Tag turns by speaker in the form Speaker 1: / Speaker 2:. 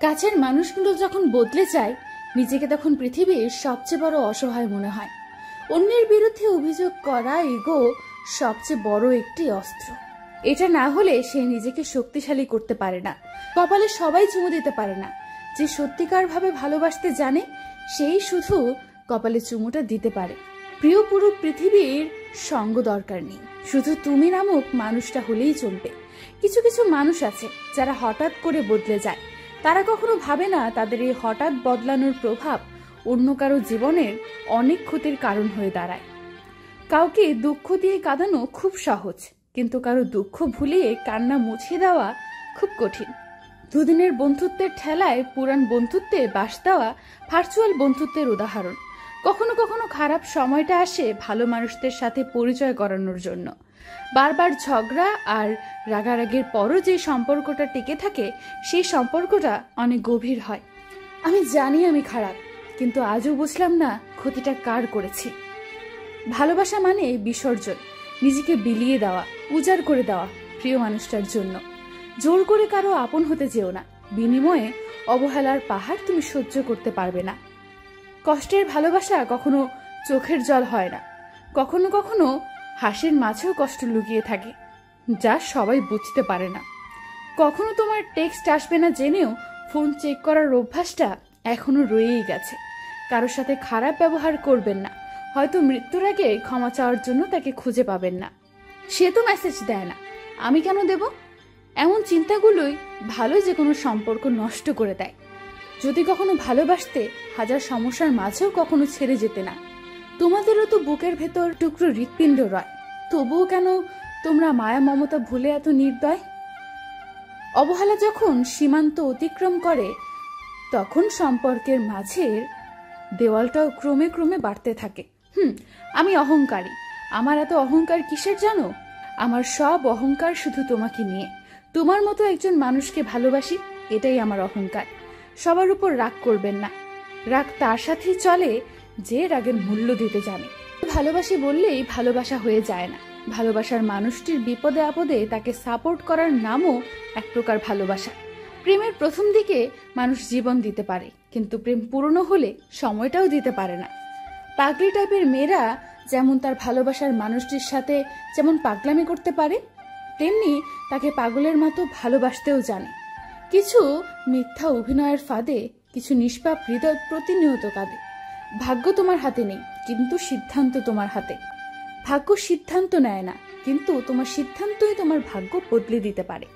Speaker 1: কাছের মানুষগুলো যখন বদলে যায়, নিজেকে তখন পৃথিবীর সবচেয়ে বড় অসহায় মনে হয়। অন্যের বিরুদ্ধে অভিযোগ করা ইগো সবচেয়ে বড় একটি অস্ত্র। এটা না হলে সে নিজেকে শক্তিশালী করতে পারে না। কপালে সবাই চুমু দিতে পারে না। যে সত্যিকার ভাবে ভালোবাসতে জানে সেই শুধু কপালে চুমুটা দিতে পারে। প্রিয় পুরো পৃথিবীর সঙ্গ দরকার নেই, শুধু তুমি নামক মানুষটা হলেই চলবে। কিছু কিছু মানুষ আছে যারা হঠাৎ করে বদলে যায়। তারা কখনো ভাবে না তাদের এই হঠাৎ বদলানোর প্রভাব অন্য কারো জীবনের অনেক ক্ষতির কারণ হয়ে দাঁড়ায়। কাউকে দুঃখ দিয়ে কাঁদানো খুব সহজ, কিন্তু কারো দুঃখ ভুলিয়ে কান্না মুছিয়ে দেওয়া খুব কঠিন। দুদিনের বন্ধুত্বের ঠেলায় পুরান বন্ধুত্বে বাস দেওয়া ভার্চুয়াল বন্ধুত্বের উদাহরণ। কখনো কখনো খারাপ সময়টা আসে ভালো মানুষদের সাথে পরিচয় করানোর জন্য। বারবার ঝগড়া আর রাগারাগির পরও যে সম্পর্কটা টিকে থাকে, সেই সম্পর্কটা অনেক গভীর হয়। আমি জানি আমি খারাপ, কিন্তু আজও বুঝলাম না ক্ষতিটা কার করেছি। ভালোবাসা মানে বিসর্জন, নিজেকে বিলিয়ে দেওয়া, উজাড় করে দেওয়া প্রিয় মানুষটার জন্য। জোর করে কারো আপন হতে যেও না, বিনিময়ে অবহেলার পাহাড় তুমি সহ্য করতে পারবে না। কষ্টের ভালোবাসা কখনো চোখের জল হয় না, কখনো কখনো হাসির মাঝেও কষ্ট লুকিয়ে থাকে, যা সবাই বুঝতে পারে না। কখনো তোমার টেক্সট আসবে না জেনেও ফোন চেক করার অভ্যাসটা এখনো রয়েই গেছে। কারোর সাথে খারাপ ব্যবহার করবেন না, হয়তো মৃত্যুর আগে ক্ষমা চাওয়ার জন্য তাকে খুঁজে পাবেন না। সে তো মেসেজ দেয় না, আমি কেন দেব? এমন চিন্তাগুলোই ভালো যে কোনো সম্পর্ক নষ্ট করে দেয়। যদি কখনো ভালোবাসতে, হাজার সমস্যার মাঝেও কখনো ছেড়ে যেতে না। তোমাদেরও তো বুকের ভেতর টুকরো হৃৎপিণ্ড রয়, তবুও কেন তোমরা মায়া মমতা ভুলে এত নির্দয়? অবহেলা যখন সীমান্ত অতিক্রম করে, তখন সম্পর্কের মাঝের দেওয়ালটাও ক্রমে ক্রমে বাড়তে থাকে। আমি অহংকারী। আমার এত অহংকার কিসের জানো? আমার সব অহংকার শুধু তোমাকে নিয়ে। তোমার মতো একজন মানুষকে ভালোবাসি, এটাই আমার অহংকার। সবার উপর রাগ করবেন না, রাগ তার সাথেই চলে যে রাগের মূল্য দিতে জানে। ভালোবাসি বললেই ভালোবাসা হয়ে যায় না। ভালোবাসার মানুষটির বিপদে আপদে তাকে সাপোর্ট করার নামও এক প্রকার ভালোবাসা। প্রেমের প্রথম দিকে মানুষ জীবন দিতে পারে, কিন্তু প্রেম পুরনো হলে সময়টাও দিতে পারে না। পাগলি টাইপের মেয়েরা যেমন তার ভালোবাসার মানুষটির সাথে যেমন পাগলামি করতে পারে, তেমনি তাকে পাগলের মতো ভালোবাসতেও জানে। কিছু মিথ্যা অভিনয়ের ফাঁদে কিছু নিষ্পাপ হৃদয় প্রতিনিয়ত কাঁদে। ভাগ্য তোমার হাতে নেই, কিন্তু সিদ্ধান্ত তোমার হাতে। ভাগ্য সিদ্ধান্ত নেয় না, কিন্তু তোমার সিদ্ধান্তই তোমার ভাগ্য বদলে দিতে পারে।